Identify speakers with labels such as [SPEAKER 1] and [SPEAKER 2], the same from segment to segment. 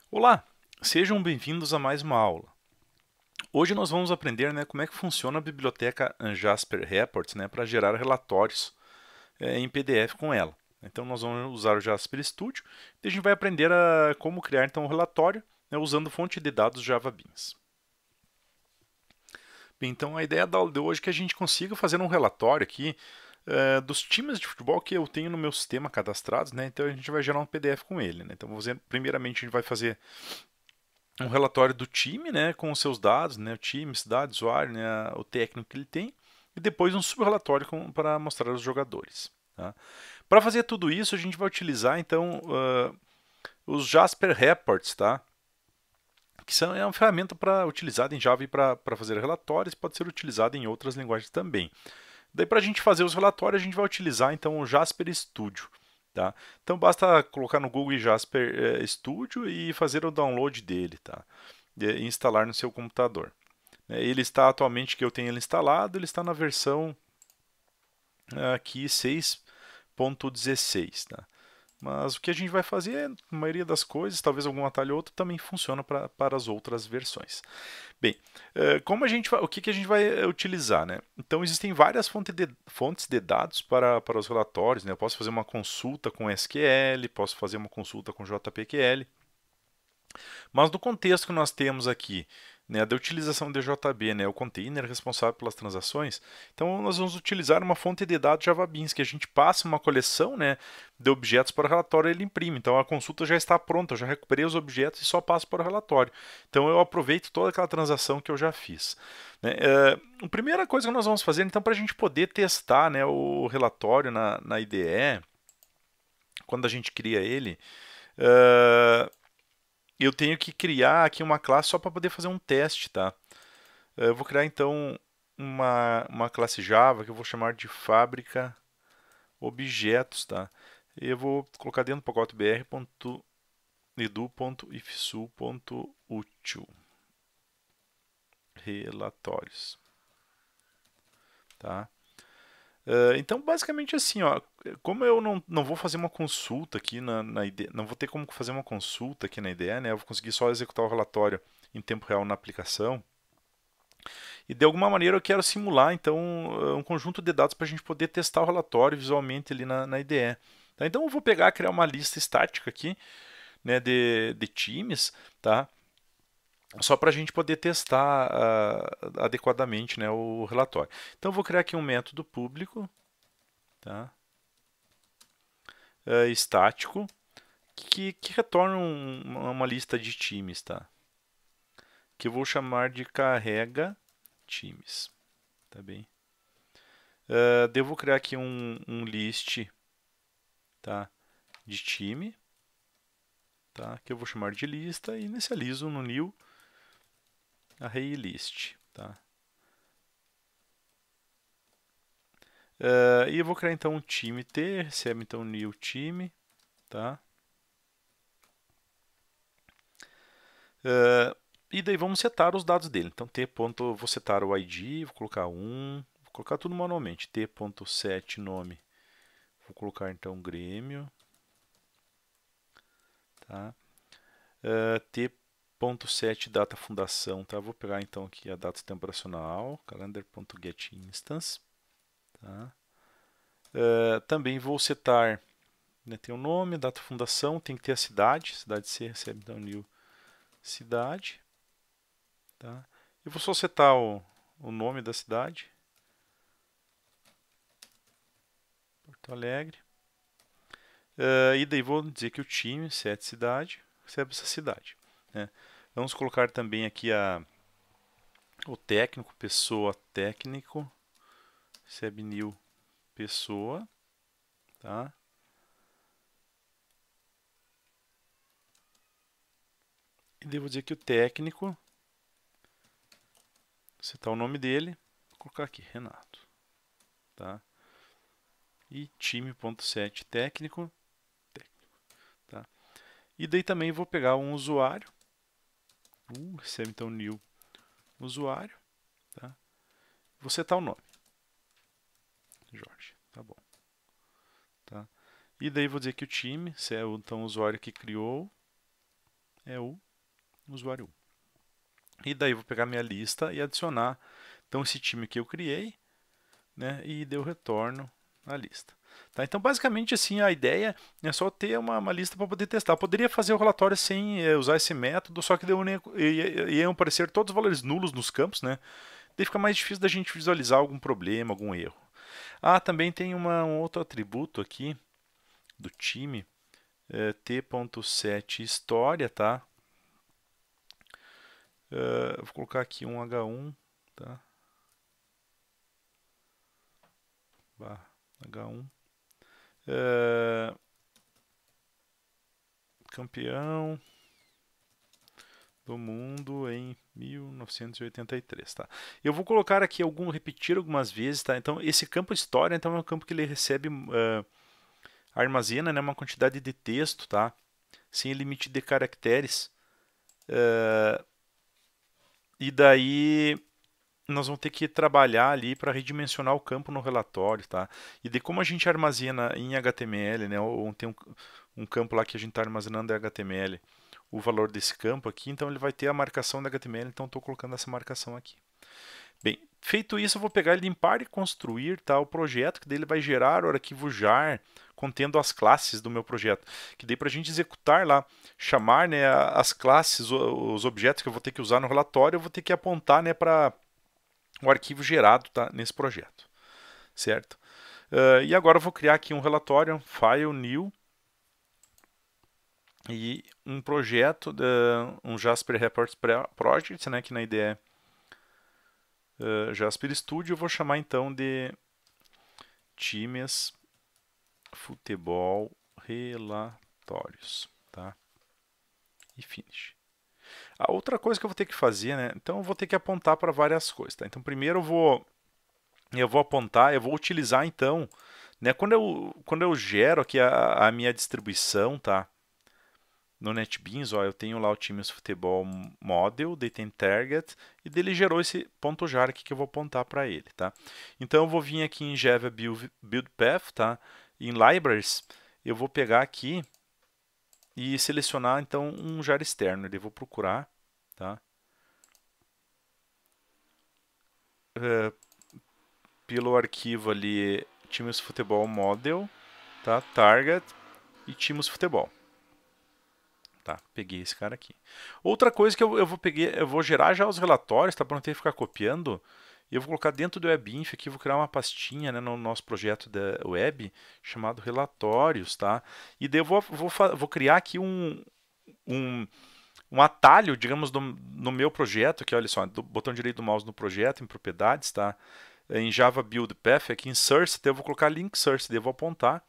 [SPEAKER 1] Olá, sejam bem-vindos a mais uma aula. Hoje nós vamos aprender, como é que funciona a biblioteca Jasper Reports, para gerar relatórios em PDF com ela. Então nós vamos usar o Jasper Studio e a gente vai aprender a como criar então um relatório, usando fonte de dados Java Beans. Bem, então a ideia da aula de hoje é que a gente consiga fazer um relatório aqui dos times de futebol que eu tenho no meu sistema cadastrados, então a gente vai gerar um PDF com ele. Então primeiramente a gente vai fazer um relatório do time, com os seus dados, o time, cidade, usuário, o técnico que ele tem, e depois um subrelatório para mostrar os jogadores. Tá? Para fazer tudo isso, a gente vai utilizar então os Jasper Reports, tá? É uma ferramenta utilizada em Java para fazer relatórios, pode ser utilizada em outras linguagens também. Daí para a gente fazer os relatórios, a gente vai utilizar então o Jasper Studio. Tá? Então basta colocar no Google Jasper Studio e fazer o download dele, tá? E instalar no seu computador. Ele está atualmente, que eu tenho ele instalado, ele está na versão aqui 6.16. Tá? Mas o que a gente vai fazer, a maioria das coisas, talvez algum atalho ou outro, também funciona para as outras versões. Bem, o que a gente vai utilizar? Então, existem várias fontes de dados para os relatórios. Eu posso fazer uma consulta com SQL, posso fazer uma consulta com JPQL. Mas no contexto que nós temos aqui, da utilização de JB, o container responsável pelas transações, então nós vamos utilizar uma fonte de dados Java Beans, que a gente passa uma coleção de objetos para o relatório e ele imprime. Então a consulta já está pronta, eu já recuperei os objetos e só passo para o relatório. Então eu aproveito toda aquela transação que eu já fiz. A primeira coisa que nós vamos fazer, então, para a gente poder testar o relatório na IDE, quando a gente cria ele, eu tenho que criar aqui uma classe só para poder fazer um teste, tá? Eu vou criar então uma classe Java que eu vou chamar de fábrica objetos, tá? E eu vou colocar dentro do pacote br.edu.ifsu.util relatórios, tá? Então, basicamente assim, ó, como eu não vou fazer uma consulta aqui na IDE, não vou ter como fazer uma consulta aqui na IDE, eu vou conseguir só executar o relatório em tempo real na aplicação. E de alguma maneira eu quero simular então um conjunto de dados para a gente poder testar o relatório visualmente ali na IDE. Tá? Então eu vou pegar, criar uma lista estática aqui, de times, tá? Só para a gente poder testar adequadamente, o relatório. Então eu vou criar aqui um método público, tá? Estático, que retorna uma lista de times, tá? Que eu vou chamar de carrega times, tá bem? Devo criar aqui um list, tá, de time, tá, que eu vou chamar de lista e inicializo no new array list, tá. E eu vou criar então um time T, recebe então new time, tá. E daí vamos setar os dados dele. Então t. Vou setar o ID, vou colocar 1, vou colocar tudo manualmente. T.set nome, vou colocar então Grêmio, tá. T.set data fundação, tá? Vou pegar então aqui a data operacional, calendar.getInstance, tá? Também vou setar, tem o nome, data fundação, tem que ter a cidade, cidade C recebe então new cidade, tá? Eu vou só setar o nome da cidade, Porto Alegre, e daí vou dizer que o time, set cidade, recebe essa cidade, né? Vamos colocar também aqui o técnico, pessoa técnico, recebe new pessoa, tá? E devo dizer que o técnico, citar o nome dele, vou colocar aqui, Renato, tá? E time.set técnico, tá? E daí também vou pegar um usuário, recebe então new usuário, tá? Vou setar o nome, Jorge, tá bom, tá? E daí vou dizer que o time, se é então o usuário que criou, é o usuário 1. E daí eu vou pegar minha lista e adicionar então esse time que eu criei, né, e deu retorno à lista. Tá, então basicamente assim a ideia é só ter uma lista para poder testar. Eu poderia fazer o relatório sem usar esse método, só que iam aparecer todos os valores nulos nos campos, né? Daí fica mais difícil da gente visualizar algum problema, algum erro. Ah, também tem um outro atributo aqui do time, t.set história, tá? Vou colocar aqui um H1, tá? H1. Campeão do mundo em 1983, tá? Eu vou colocar aqui repetir algumas vezes, tá? Então esse campo história, então é um campo que ele recebe, armazena, né, uma quantidade de texto, tá? Sem limite de caracteres. E daí nós vamos ter que trabalhar ali para redimensionar o campo no relatório, tá? E de como a gente armazena em HTML, né? Ou tem um campo lá que a gente está armazenando em HTML, o valor desse campo aqui, então ele vai ter a marcação da HTML, então estou colocando essa marcação aqui. Bem, feito isso, eu vou pegar, limpar e construir, tá, o projeto, que daí ele vai gerar o arquivo jar contendo as classes do meu projeto, que daí para a gente executar lá, chamar, né, as classes, os objetos que eu vou ter que usar no relatório, eu vou ter que apontar, né, para o arquivo gerado, tá, nesse projeto, certo? E agora eu vou criar aqui um relatório, file new, e um projeto, um Jasper Reports Project, né, que na ideia é Jasper Studio. Eu vou chamar então de times futebol relatórios, tá? E finish. A outra coisa que eu vou ter que fazer, né? Então eu vou ter que apontar para várias coisas, tá? Então primeiro eu vou apontar, eu vou utilizar então, né? Quando eu gero aqui a minha distribuição, tá? No NetBeans, ó, eu tenho lá o Times Futebol Model, daí tem Target, e dele gerou esse ponto .jar aqui que eu vou apontar para ele, tá? Então eu vou vir aqui em Java Build Path, tá? Em Libraries, eu vou pegar aqui e selecionar então um jar externo. Eu vou procurar, tá? Pelo arquivo ali Times Futebol Model, tá? Target e Times Futebol. Tá, peguei esse cara aqui. Outra coisa que eu vou gerar já os relatórios, tá? Para não ter que ficar copiando. E eu vou colocar dentro do WebInf aqui, vou criar uma pastinha, né, no nosso projeto da web chamado relatórios, tá? E daí eu vou criar aqui um, um atalho, digamos, no meu projeto, que olha só, do botão direito do mouse no projeto, em propriedades, tá? Em Java Build Path, aqui em Source, daí eu vou colocar link Source, daí eu vou apontar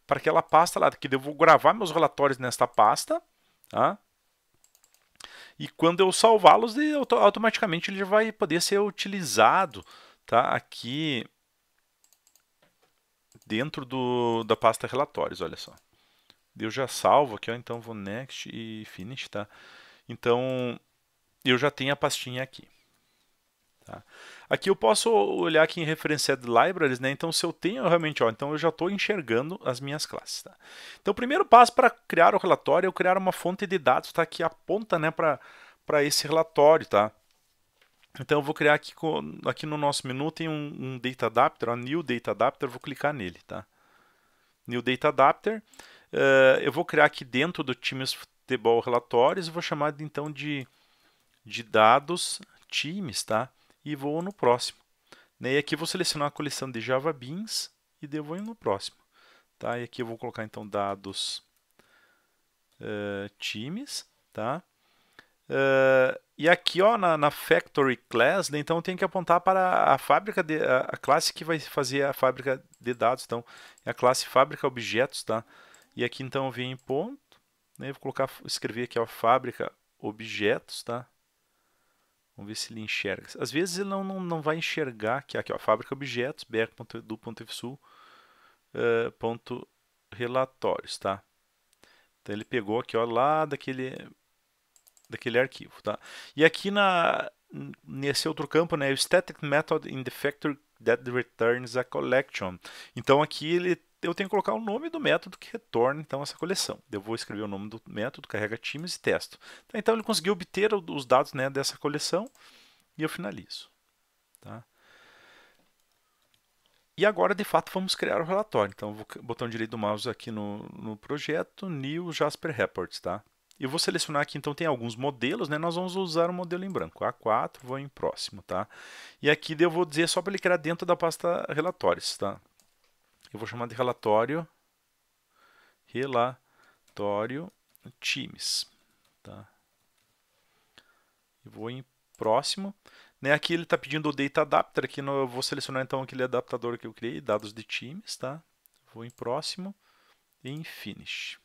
[SPEAKER 1] para aquela pasta lá, que eu vou gravar meus relatórios nesta pasta, tá? E quando eu salvá-los, automaticamente ele vai poder ser utilizado, tá? Aqui dentro da pasta relatórios, olha só. Eu já salvo aqui, ó, então vou next e finish, tá? Então eu já tenho a pastinha aqui. Tá? Aqui eu posso olhar aqui em Referenciado Libraries, né? Então se eu tenho realmente, ó, então eu já estou enxergando as minhas classes. Tá? Então o primeiro passo para criar o relatório é eu criar uma fonte de dados, tá? Que aponta, né, para esse relatório, tá? Então eu vou criar aqui no nosso menu tem um Data Adapter, um New Data Adapter, eu vou clicar nele, tá? New Data Adapter, eu vou criar aqui dentro do Times Futebol Relatórios, eu vou chamar então de dados times, tá? E vou no próximo. E aqui eu vou selecionar a coleção de Java Beans e daí eu vou no próximo. Tá? E aqui eu vou colocar então dados times, tá? E aqui, ó, na Factory Class, né, então eu tenho que apontar para a fábrica a classe que vai fazer a fábrica de dados. Então, é a classe fábrica objetos, tá? E aqui então eu venho em ponto, né, vou escrever aqui, ó, fábrica objetos, tá? Vamos ver se ele enxerga. Às vezes ele não vai enxergar aqui, ó, fábrica objetos, br.edu.fsul, ponto relatórios, tá? Então ele pegou aqui, ó, lá daquele arquivo, tá? E aqui nesse outro campo, né, o static method in the factory that returns a collection. Então aqui eu tenho que colocar o nome do método que retorna então essa coleção. Eu vou escrever o nome do método, carrega times e testo. Então ele conseguiu obter os dados, né, dessa coleção e eu finalizo. Tá? E agora, de fato, vamos criar o relatório. Então, vou botão direito do mouse aqui no projeto, New Jasper Reports, tá? Eu vou selecionar aqui, então tem alguns modelos, né? Nós vamos usar o modelo em branco, A4, vou em próximo, tá? E aqui eu vou dizer só para ele criar dentro da pasta relatórios, tá? Eu vou chamar de relatório times, tá? Eu vou em próximo. Né, aqui ele está pedindo o Data Adapter, aqui eu vou selecionar então aquele adaptador que eu criei, dados de times, tá? Vou em próximo e em finish.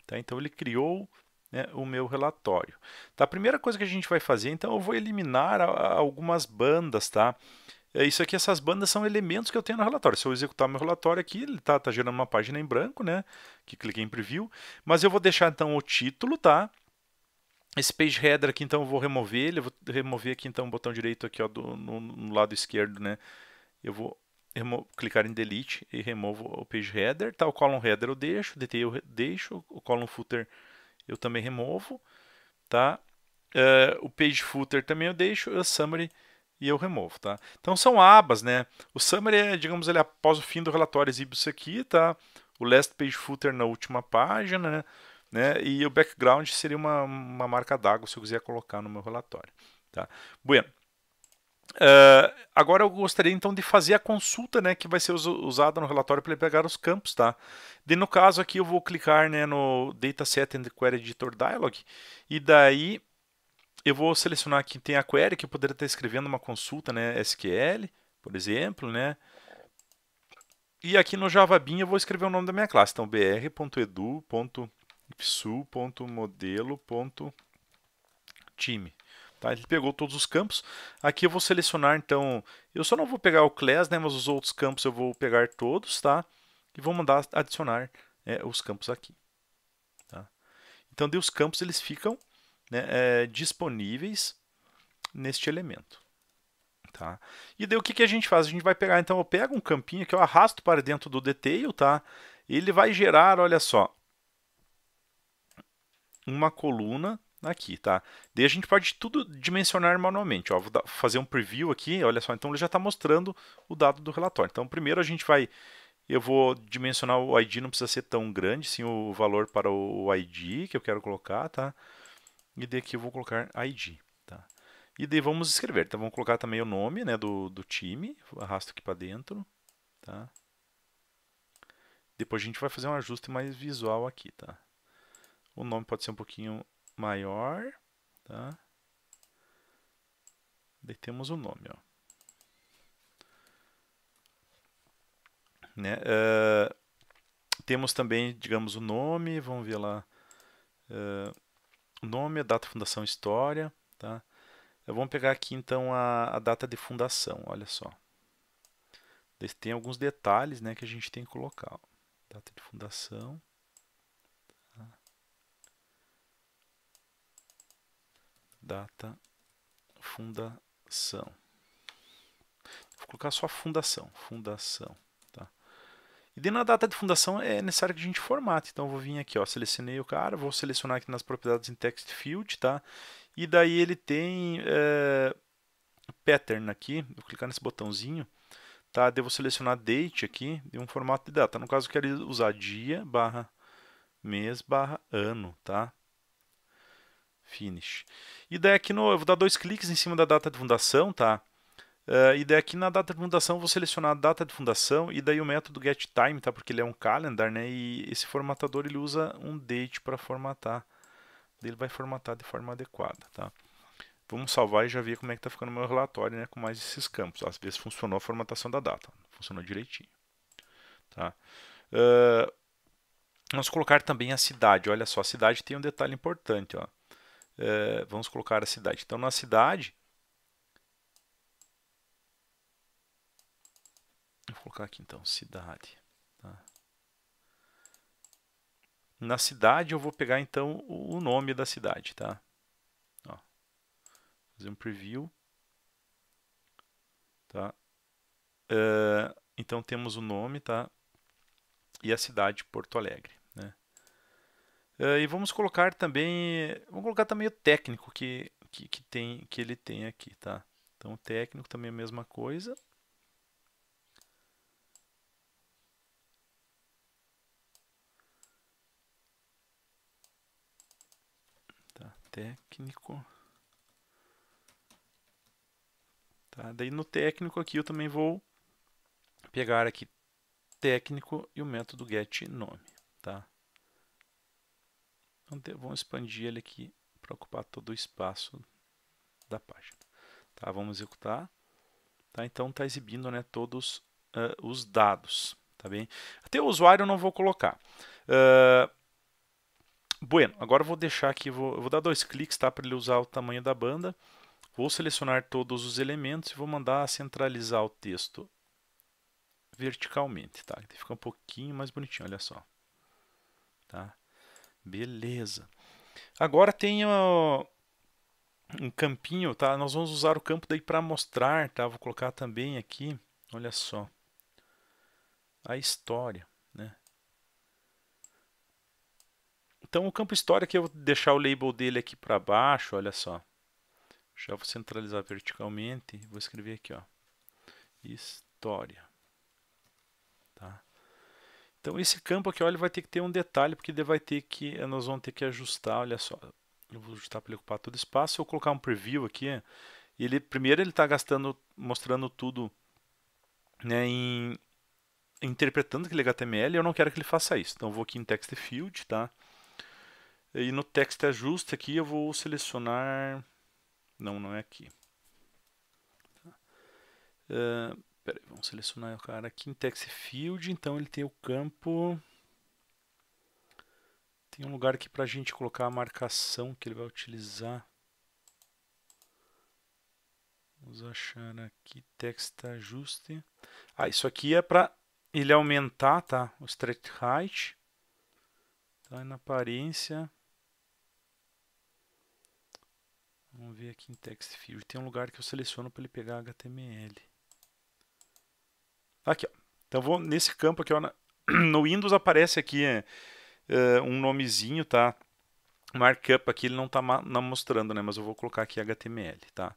[SPEAKER 1] Tá? Então ele criou, né, o meu relatório. Tá? A primeira coisa que a gente vai fazer, então eu vou eliminar algumas bandas, tá? Isso aqui, essas bandas são elementos que eu tenho no relatório. Se eu executar meu relatório aqui, ele tá gerando uma página em branco, né? Que cliquei em preview, mas eu vou deixar então o título, tá? Esse page header aqui, então, eu vou remover ele. Eu vou remover aqui, então, o botão direito aqui, ó, no lado esquerdo, né? Eu vou clicar em Delete e removo o page header. Tá? O column header eu deixo, detail eu deixo, o column footer eu também removo. Tá? O page footer também eu deixo, o summary e eu removo. Tá? Então, são abas, né? O summary é, digamos, ele após o fim do relatório exibe isso aqui, tá? O last page footer na última página, né? E o background seria uma marca d'água se eu quiser colocar no meu relatório. Tá? Bueno. Agora eu gostaria então de fazer a consulta, né, que vai ser usada no relatório para ele pegar os campos. Tá? No caso aqui eu vou clicar, né, no Dataset and Query Editor Dialog e daí eu vou selecionar aqui tem a query que eu poderia estar escrevendo uma consulta, né, SQL, por exemplo, né? E aqui no Java Bean eu vou escrever o nome da minha classe, então br.edu.ipsu.modelo.time. Tá? Ele pegou todos os campos. Aqui eu vou selecionar, então, eu só não vou pegar o class, né, mas os outros campos eu vou pegar todos, tá? E vou mandar adicionar os campos aqui. Tá? Então, os campos eles ficam, né, disponíveis neste elemento. Tá? E daí o que a gente faz? A gente vai pegar, então, eu pego um campinho que eu arrasto para dentro do detail, tá? E ele vai gerar, olha só, uma coluna aqui, tá? Daí a gente pode tudo dimensionar manualmente, ó. Vou fazer um preview aqui, olha só, então ele já está mostrando o dado do relatório. Então primeiro eu vou dimensionar o ID, não precisa ser tão grande, sim o valor para o ID que eu quero colocar, tá? E daqui eu vou colocar ID, tá? E daí vamos escrever, então vamos colocar também o nome, né, do time, arrasto aqui para dentro, tá? Depois a gente vai fazer um ajuste mais visual aqui, tá? O nome pode ser um pouquinho maior, tá? Daí temos o nome, ó. Né? Temos também, digamos, o nome, vamos ver lá, o nome, a data, fundação, história, tá? Vamos pegar aqui então a data de fundação, olha só. Tem alguns detalhes, né, que a gente tem que colocar, ó. Data de fundação, tá? Data, fundação. Vou colocar só fundação, tá? E dentro da data de fundação é necessário que a gente formate. Então eu vou vir aqui, ó, selecionei o cara, vou selecionar aqui nas propriedades em text field, tá? E daí ele tem pattern aqui, vou clicar nesse botãozinho, tá? Devo selecionar date aqui de um formato de data. No caso eu quero usar dia barra mês barra ano, tá? Finish. E daí aqui eu vou dar 2 cliques em cima da data de fundação, tá? E daí aqui na data de fundação eu vou selecionar a data de fundação e daí o método getTime, tá? Porque ele é um calendar, né? E esse formatador ele usa um date para formatar. Ele vai formatar de forma adequada, tá? Vamos salvar e já ver como é que está ficando o meu relatório, né? Com mais esses campos. Às vezes funcionou a formatação da data, funcionou direitinho, tá? Vamos colocar também a cidade. Olha só, a cidade tem um detalhe importante, ó. Vamos colocar a cidade. Então na cidade vou colocar aqui então, cidade. Tá? Na cidade eu vou pegar então o nome da cidade, tá? Ó, fazer um preview, tá? Então temos o nome, tá? E a cidade Porto Alegre, né? E vamos colocar também o técnico que ele tem aqui, tá? Então o técnico também é a mesma coisa, tá? Técnico, tá? Daí no técnico aqui eu também vou pegar aqui técnico e o método getNome, tá? Então, vamos expandir ele aqui para ocupar todo o espaço da página, tá? Vamos executar, tá? Então está exibindo, né, todos os dados, tá bem? Até o usuário eu não vou colocar. Bueno, agora eu vou deixar aqui, eu vou dar 2 cliques, tá, para ele usar o tamanho da banda. Vou selecionar todos os elementos e vou mandar centralizar o texto verticalmente, tá? Fica um pouquinho mais bonitinho, olha só. Tá? Beleza. Agora tem um campinho, tá? Nós vamos usar o campo daí para mostrar, tá? Vou colocar também aqui, olha só, a história, né? Então o campo história aqui eu vou deixar o label dele aqui para baixo, olha só. Já vou centralizar verticalmente, vou escrever aqui, ó, história, tá? Então esse campo aqui, olha, ele vai ter que ter um detalhe, porque ele vai ter que, nós vamos ter que ajustar, olha só. Eu vou ajustar para ele ocupar todo o espaço. Se eu colocar um preview aqui, primeiro ele está mostrando tudo, né, interpretando aquele HTML. Eu não quero que ele faça isso. Então eu vou aqui em Text Field, tá? E no Text Ajuste aqui eu vou selecionar, não é aqui. Peraí, vamos selecionar o cara aqui em Text Field. Então ele tem o campo. Tem um lugar aqui para a gente colocar a marcação que ele vai utilizar. Vamos achar aqui text ajuste. Isso aqui é para ele aumentar, tá? O stretch height. Tá na aparência. Vamos ver aqui em text field. Tem um lugar que eu seleciono para ele pegar HTML. Aqui, ó. Então vou nesse campo aqui, ó, no Windows aparece aqui um nomezinho, tá? Markup aqui ele não está mostrando, né? Mas eu vou colocar aqui HTML, tá?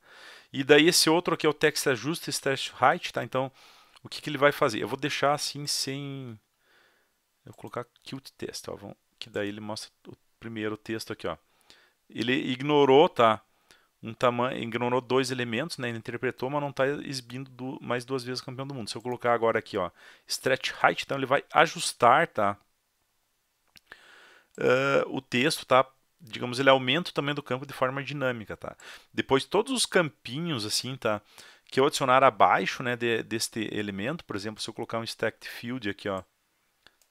[SPEAKER 1] E daí esse outro aqui é o text ajuste, stretch height, tá? Então o que ele vai fazer? Eu vou deixar assim sem, eu vou colocar Qt Test, ó, que daí ele mostra o primeiro texto aqui, ó. Ele ignorou, tá? Ignorou 2 elementos, né? Ele interpretou, mas não está exibindo mais 2 vezes campeão do mundo. Se eu colocar agora aqui, ó, stretch height, então ele vai ajustar, tá? O texto, tá? Digamos, ele aumenta o tamanho do campo de forma dinâmica, tá? Depois todos os campinhos, assim, tá? Que eu adicionar abaixo, né, deste elemento, por exemplo, se eu colocar um stacked field aqui, ó,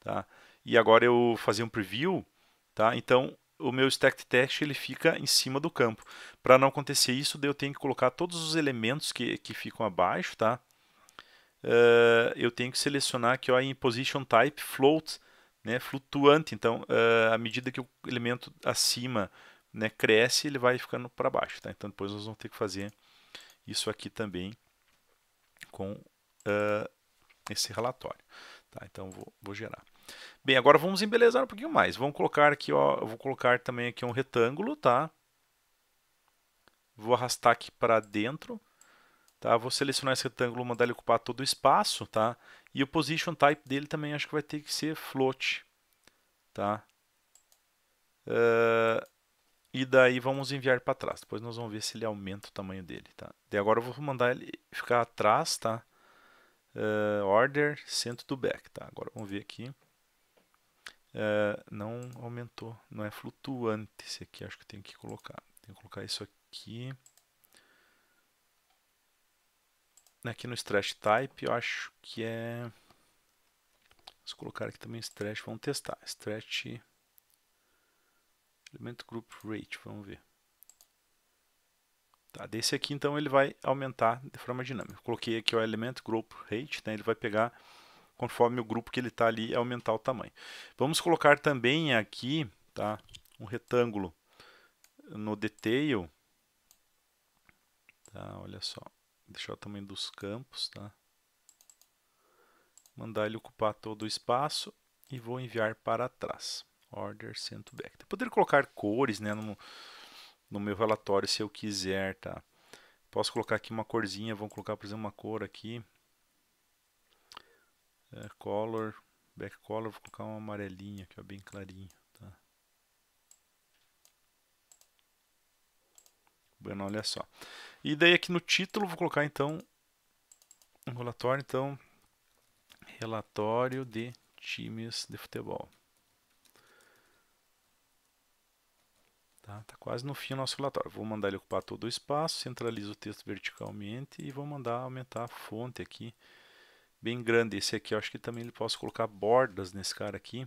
[SPEAKER 1] tá? E agora eu fazer um preview, tá? Então o meu stacked text ele fica em cima do campo. Para não acontecer isso, daí eu tenho que colocar todos os elementos que ficam abaixo, tá? Eu tenho que selecionar aqui, ó, em position type float, né, flutuante. Então, à medida que o elemento acima, né, cresce, ele vai ficando para baixo, tá? Então depois nós vamos ter que fazer isso aqui também com esse relatório, tá? Então vou gerar. Bem, agora vamos embelezar um pouquinho mais. Vamos colocar aqui, ó, eu vou colocar também aqui um retângulo, tá? Vou arrastar aqui para dentro, tá? Vou selecionar esse retângulo, mandar ele ocupar todo o espaço, tá? E o position type dele também acho que vai ter que ser float, tá? E daí vamos enviar para trás. Depois nós vamos ver se ele aumenta o tamanho dele, tá? E agora eu vou mandar ele ficar atrás, tá? Order center to back, tá? Agora vamos ver aqui. Não aumentou, não é flutuante esse aqui, acho que eu tenho que colocar. Tenho que colocar isso aqui. Aqui no stretch type, eu acho que é. Vamos colocar aqui também stretch, vamos testar. Stretch element group rate, vamos ver. Tá, desse aqui então ele vai aumentar de forma dinâmica. Eu coloquei aqui o element group rate, né, ele vai pegar conforme o grupo que ele está ali aumentar o tamanho. Vamos colocar também aqui, tá, um retângulo no detail. Tá, olha só. Deixar o tamanho dos campos, tá? mandar ele ocupar todo o espaço e vou enviar para trás. Order send to back. Eu poderia colocar cores, né, no meu relatório se eu quiser, tá? Posso colocar aqui uma corzinha, vamos colocar, por exemplo, uma cor aqui. Color, back color, vou colocar uma amarelinha aqui, ó, bem clarinho, tá? Bueno, olha só. E daí aqui no título vou colocar então um relatório, então relatório de times de futebol. Tá quase no fim o nosso relatório. Vou mandar ele ocupar todo o espaço, centralizo o texto verticalmente e vou mandar aumentar a fonte aqui, bem grande. Esse aqui eu acho que também ele posso colocar bordas nesse cara aqui.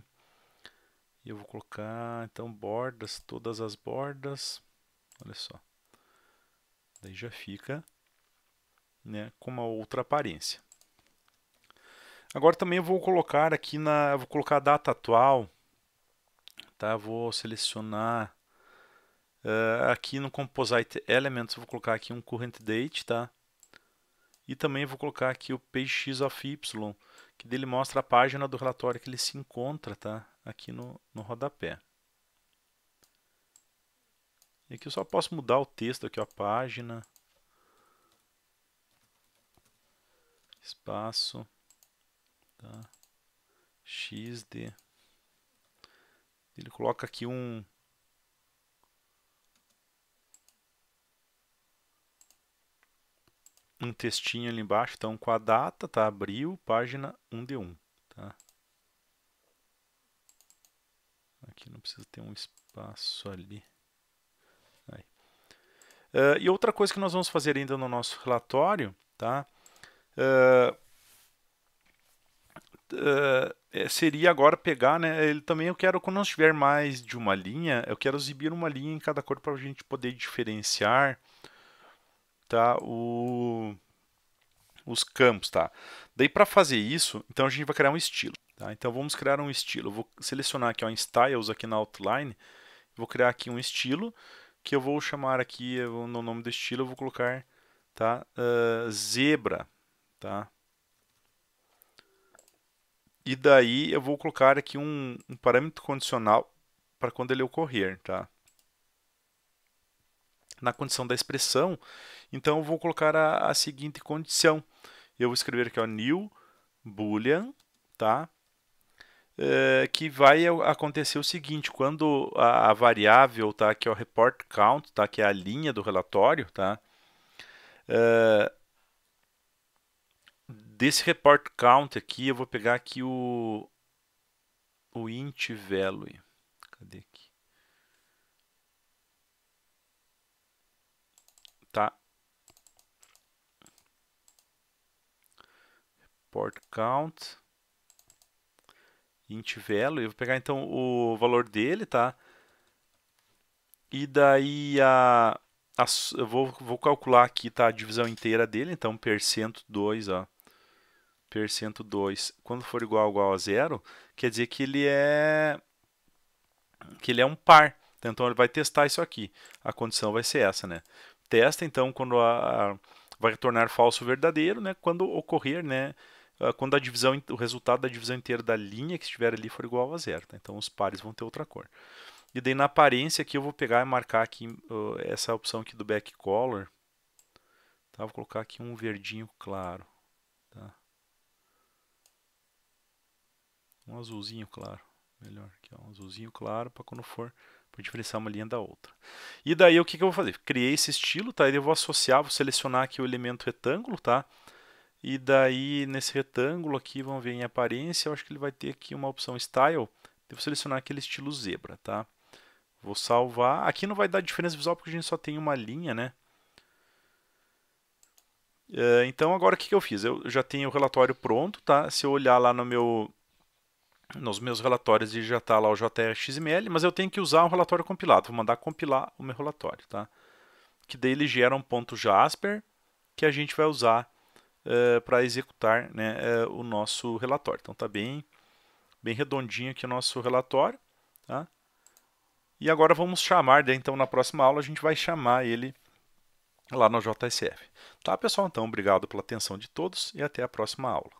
[SPEAKER 1] E eu vou colocar então bordas, todas as bordas. Olha só. Daí já fica, né, com uma outra aparência. Agora também eu vou colocar aqui vou colocar a data atual, tá? Vou selecionar aqui no Composite Elements, vou colocar aqui um current date, tá? E também vou colocar aqui o page of y, que dele mostra a página do relatório que ele se encontra, tá? Aqui no rodapé. E aqui eu só posso mudar o texto aqui, ó, página, espaço, tá? XD. Ele coloca aqui um textinho ali embaixo, então com a data, tá? Abril, página 1 de 1, tá? Aqui não precisa ter um espaço ali. Aí. E outra coisa que nós vamos fazer ainda no nosso relatório, tá? Seria agora pegar, né? Ele também eu quero, quando nós tiver mais de uma linha, eu quero exibir uma linha em cada cor para a gente poder diferenciar, tá? Os campos, tá? Daí para fazer isso, então a gente vai criar um estilo, tá? Então vamos criar um estilo. Eu vou selecionar aqui ó, em Styles aqui na Outline, vou criar aqui um estilo que eu vou chamar aqui no nome do estilo eu vou colocar, tá? Zebra, tá? E daí eu vou colocar aqui um parâmetro condicional para quando ele ocorrer, tá? Na condição da expressão, então eu vou colocar a seguinte condição. Eu vou escrever aqui ó, new boolean, tá? Que vai acontecer o seguinte, quando a variável, tá, que é o report count, tá, que é a linha do relatório, tá? Desse report count aqui, eu vou pegar aqui o int value. Cadê aqui? Tá? Report count int value, eu vou pegar então o valor dele, tá? E daí eu vou calcular aqui, tá, a divisão inteira dele, então %2, ó. %2, quando for igual a zero, quer dizer que ele é um par. Então ele vai testar isso aqui. A condição vai ser essa, né? Testa então quando vai retornar falso ou verdadeiro, né? Quando ocorrer, né? Quando o resultado da divisão inteira da linha que estiver ali for igual a zero, tá? Então os pares vão ter outra cor. E daí na aparência aqui eu vou pegar e marcar aqui essa opção aqui do back color, tá? Vou colocar aqui um verdinho claro, tá? Um azulzinho claro, melhor aqui, ó, um azulzinho claro para quando for para diferenciar uma linha da outra. E daí o que eu vou fazer? Criei esse estilo, tá? Eu vou associar, vou selecionar aqui o elemento retângulo, tá? E daí nesse retângulo aqui, vamos ver em aparência, eu acho que ele vai ter aqui uma opção Style. Eu vou selecionar aquele estilo zebra, tá? Vou salvar. Aqui não vai dar diferença visual porque a gente só tem uma linha, né? Então agora o que eu fiz? Eu já tenho o relatório pronto, tá? Se eu olhar lá nos meus relatórios ele já está lá o JRXML, mas eu tenho que usar um relatório compilado. Vou mandar compilar o meu relatório, tá? Que daí ele gera um ponto Jasper que a gente vai usar para executar, né, o nosso relatório. Então tá bem redondinho aqui o nosso relatório, tá? E agora vamos chamar, daí, então na próxima aula a gente vai chamar ele lá no JSF. Tá, pessoal? Então obrigado pela atenção de todos e até a próxima aula.